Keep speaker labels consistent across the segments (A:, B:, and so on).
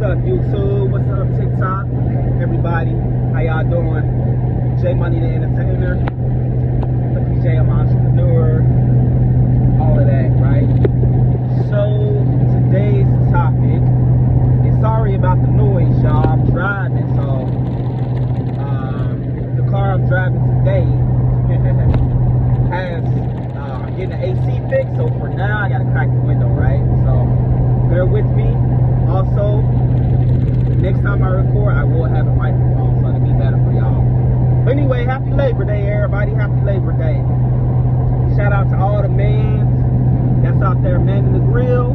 A: up, YouTube? What's up, TikTok? Everybody, how y'all doing? J Money the Entertainer, the PJ I'm Entrepreneur, all of that, right? So, today's topic is sorry about the noise, y'all. I'm driving, so the car I'm driving today has, I'm getting the AC fixed, so for now I gotta crack the window, right? So, bear with me. Also, next time I record, I will have a microphone, so it'll be better for y'all. But anyway, happy Labor Day, everybody. Happy Labor Day. Shout out to all the mans that's out there manning the grill,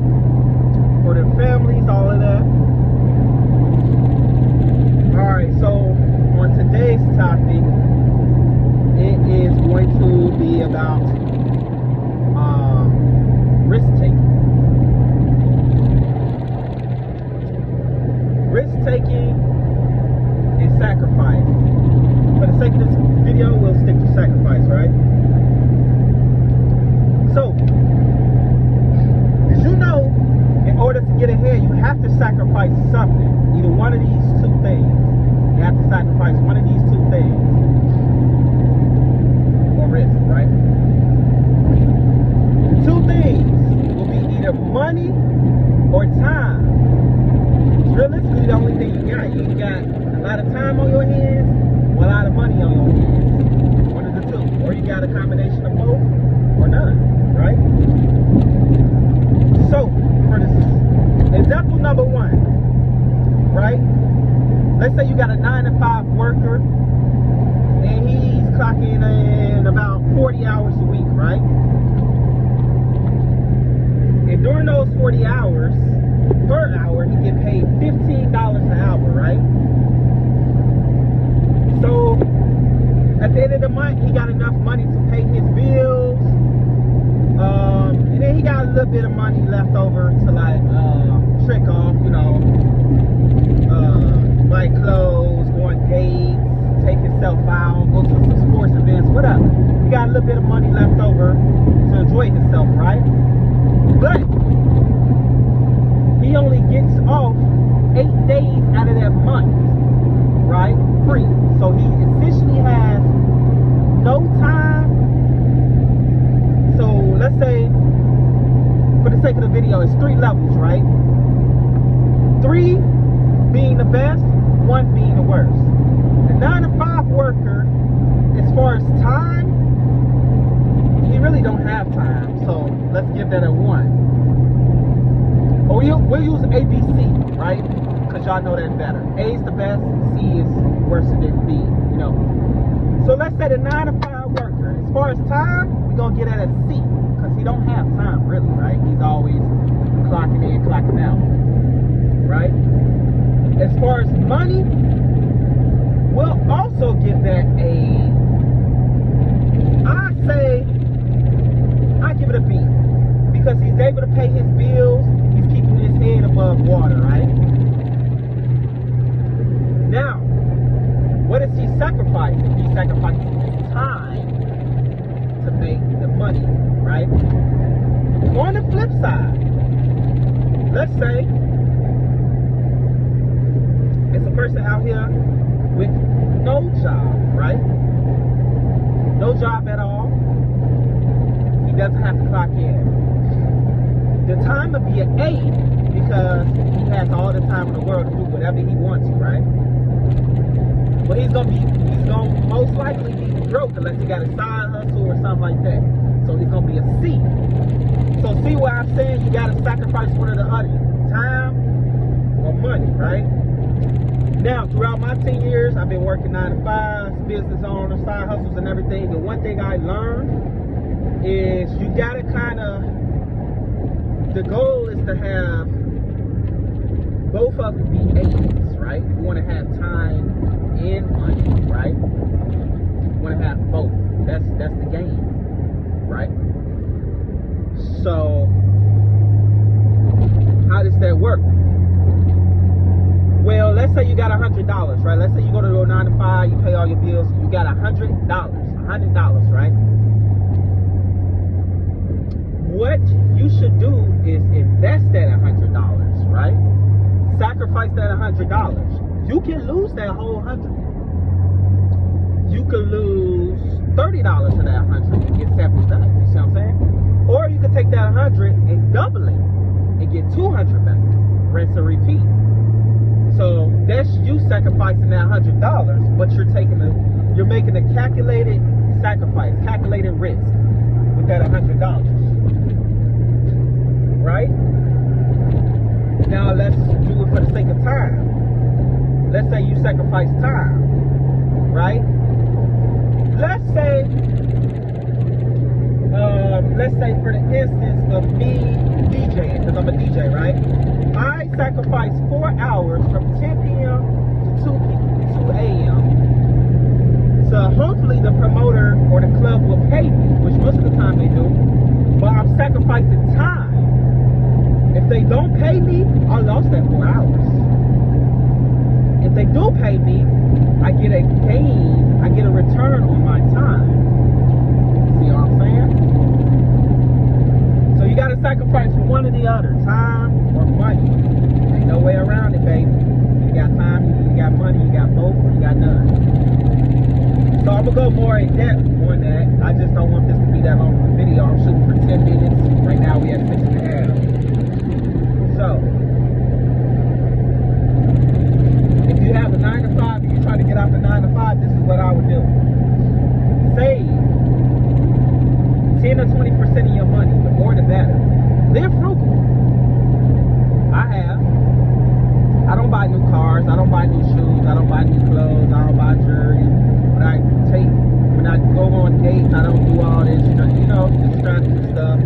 A: for their families, all of that. Alright, so on today's topic, it is going to be about risk-taking. Risk-taking and sacrifice. For the sake of this video, we'll stick to sacrifice, right? So, did you know, in order to get ahead, you have to sacrifice something. Either one of these two things. You have to sacrifice one of these two things. Or risk, right? The two things will be either money or time. Realistically, the only thing you got. You ain't got a lot of time on your hands or a lot of money on your hands. One of the two. Or you got a combination of both or none, right? So, for this example number one, right? Let's say you got a 9-to-5 worker and he's clocking in about 40 hours a week, right? And during those 40 hours, per hour, he get paid $15 an hour, right? So, at the end of the month, he got enough money to pay his bills, and then he got a little bit of money left over to like trick off, you know, buy clothes, go on dates, take himself out, go to some sports events, whatever. He got a little bit of money left over to enjoy himself, right? But he only gets off 8 days out of that month, right? Free. So he essentially has no time. So let's say, for the sake of the video, it's 3 levels, right? 3 being the best, 1 being the worst. The 9-to-5 worker, as far as time, he really don't have time. So let's give that a 1. Or we'll use ABC, right? Because y'all know that better. A is the best, C is worse than B, you know. So let's say the 9-to-5 worker, as far as time, we're going to get at a C. Because he don't have time, really, right? He's always clocking in, clocking out, right? As far as money, we'll also give that a, I give it a B. Because he's able to pay his bills, he's keeping his head above water, right? Now, what is he sacrificing? He's sacrificing his time to make the money, right? On the flip side, let's say it's a person out here with no job, right? No job at all. He doesn't have to clock in. The time would be an 8 because he has all the time in the world to do whatever he wants to, right? But he's gonna most likely be broke unless he got a side hustle or something like that. So he's gonna be a C. So see what I'm saying? You gotta sacrifice one or the other, time or money, right? Now, throughout my 10 years, I've been working 9-to-5s, business owners, side hustles, and everything. And one thing I learned is you gotta kind of, the goal is to have both of them be 8s, right? You want to have time and money, right? You want to have both. That's the game, right? So, how does that work? Well, let's say you got $100, right? Let's say you go to your 9-to-5, you pay all your bills, you got $100, right? What you should do is invest that $100, right? sacrifice that $100. You can lose that whole $100. You could lose $30 of that $100 and get 70 back. You see what I'm saying? Or you could take that $100 and double it and get $200 back. Rinse and repeat. So that's you sacrificing that $100, but you're making a calculated sacrifice, calculated risk with that $100. Right? Now let's do it for the sake of time. Let's say you sacrifice time, right? Let's say for the instance of me DJing, because I'm a DJ, right? I sacrifice 4 hours from 10 p.m. to 2 a.m. So hopefully the promoter or the club will pay me, which most of the time they do, but I'm sacrificing time. If they don't pay me, I lost that 4 hours. If they do pay me, I get a gain, I get a return on my time. See what I'm saying? So you gotta sacrifice one or the other, time or money. Ain't no way around it, baby. You got time, you got money, you got both, or you got none. So I'm gonna go more in depth on that. I just don't want this to be that long of a video. I'm shooting for 10 minutes. Right now we at 6.5. So if you have a 9 to 5 and you try to get out the 9 to 5, this is what I would do. Save 10 or 20% of your money. The more the better. Live frugal. I don't buy new cars, I don't buy new shoes, I don't buy new clothes, I don't buy jewelry. When I go on dates, I don't do all this, distracting stuff.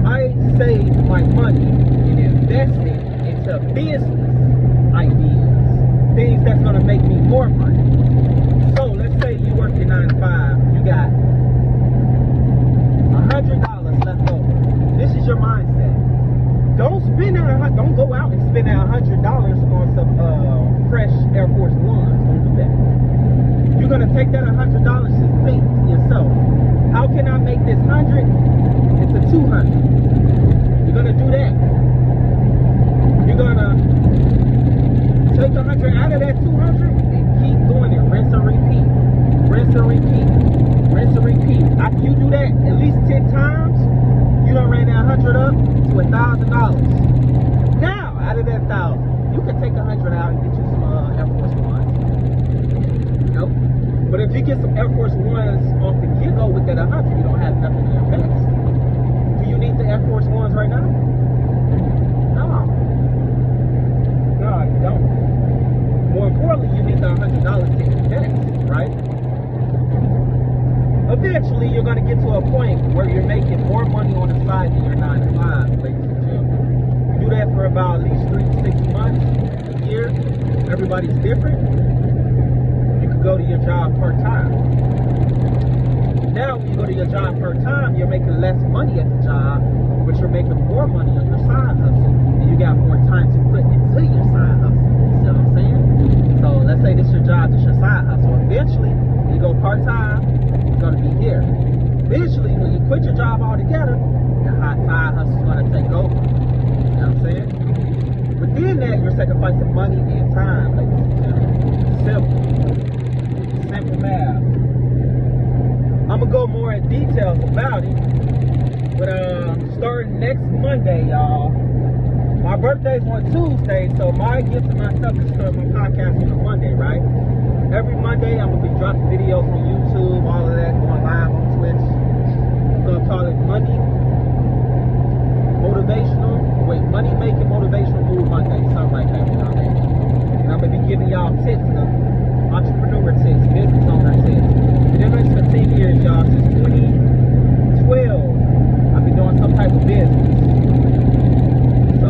A: I save my money and invest it into business ideas, things that's gonna make me more money. So let's say you work your 9 to 5, you got $100 left over. This is your mindset. Don't go out and spend that $100 on some fresh Air Force Ones. Don't do that. You're gonna take that $100 and think to yourself, how can I make this 100 into 200? You're gonna do that. You're gonna take 100 out of that 200 and keep doing it. Rinse and repeat. Rinse and repeat. Rinse and repeat. After you do that at least 10 times, you done ran that 100 up to $1,000. Now, out of that 1,000, you can take 100 out and get you some Air Force Ones. Nope. But if you get some Air Force Ones off the get-go with that 100, you don't have nothing to invest. Do you need the Air Force Ones right now? No. No, you don't. More importantly, you need the $100 to invest, right? Eventually, you're going to get to a point where you're making more money on the side than your 9 to 5, ladies and gentlemen. You do that for about at least 3 to 6 months, a year. Everybody's different. You could go to your job part-time. Now, when you go to your job part-time, you're making less money at the job, but you're making more money on your side hustle, and you got more time to put into your side hustle. You see what I'm saying? So, let's say this is your job, this is your side hustle. Eventually, when you go part-time, going to be here. Eventually, when you quit your job altogether, your side hustle is going to take over. You know what I'm saying? Within that, you're sacrificing money and time, ladies and gentlemen. Simple. Simple math. I'm going to go more in details about it. But starting next Monday, y'all. My birthday's on Tuesday, so my gift to myself is to start my podcast on a Monday, right? Every Monday, I'm going to be dropping videos on YouTube, all of that, going live on Twitch. I'm going to call it Money Making Motivational Move Monday, something like that, you know what I mean? And I'm going to be giving y'all tips, entrepreneur tips, business owner tips. Been doing this for 10 years, y'all, since 2012. I've been doing some type of business. So,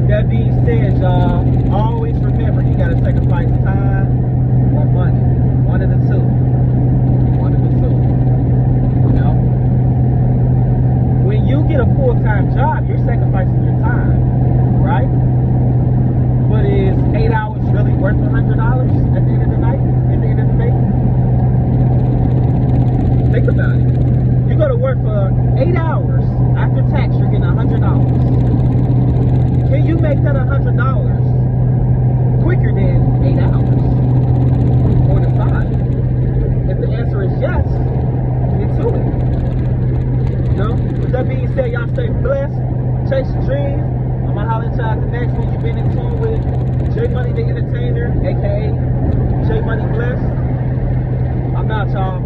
A: that being said, y'all, always remember, you gotta sacrifice time or money. One of the two. One of the two. You know? When you get a full-time job, you're sacrificing your time, right? But is 8 hours really worth $100 at the end of the night? At the end of the day? Think about it. You go to work for 8 hours, after tax, you're getting $100. make that $100 quicker than 8 hours on the side? If the answer is yes, get to it. You know? With that being said, y'all stay blessed, chase your dreams. I'm gonna holler at y'all at the next one. You've been in tune with J Money the Entertainer, aka J Money Blessed. I'm out, y'all.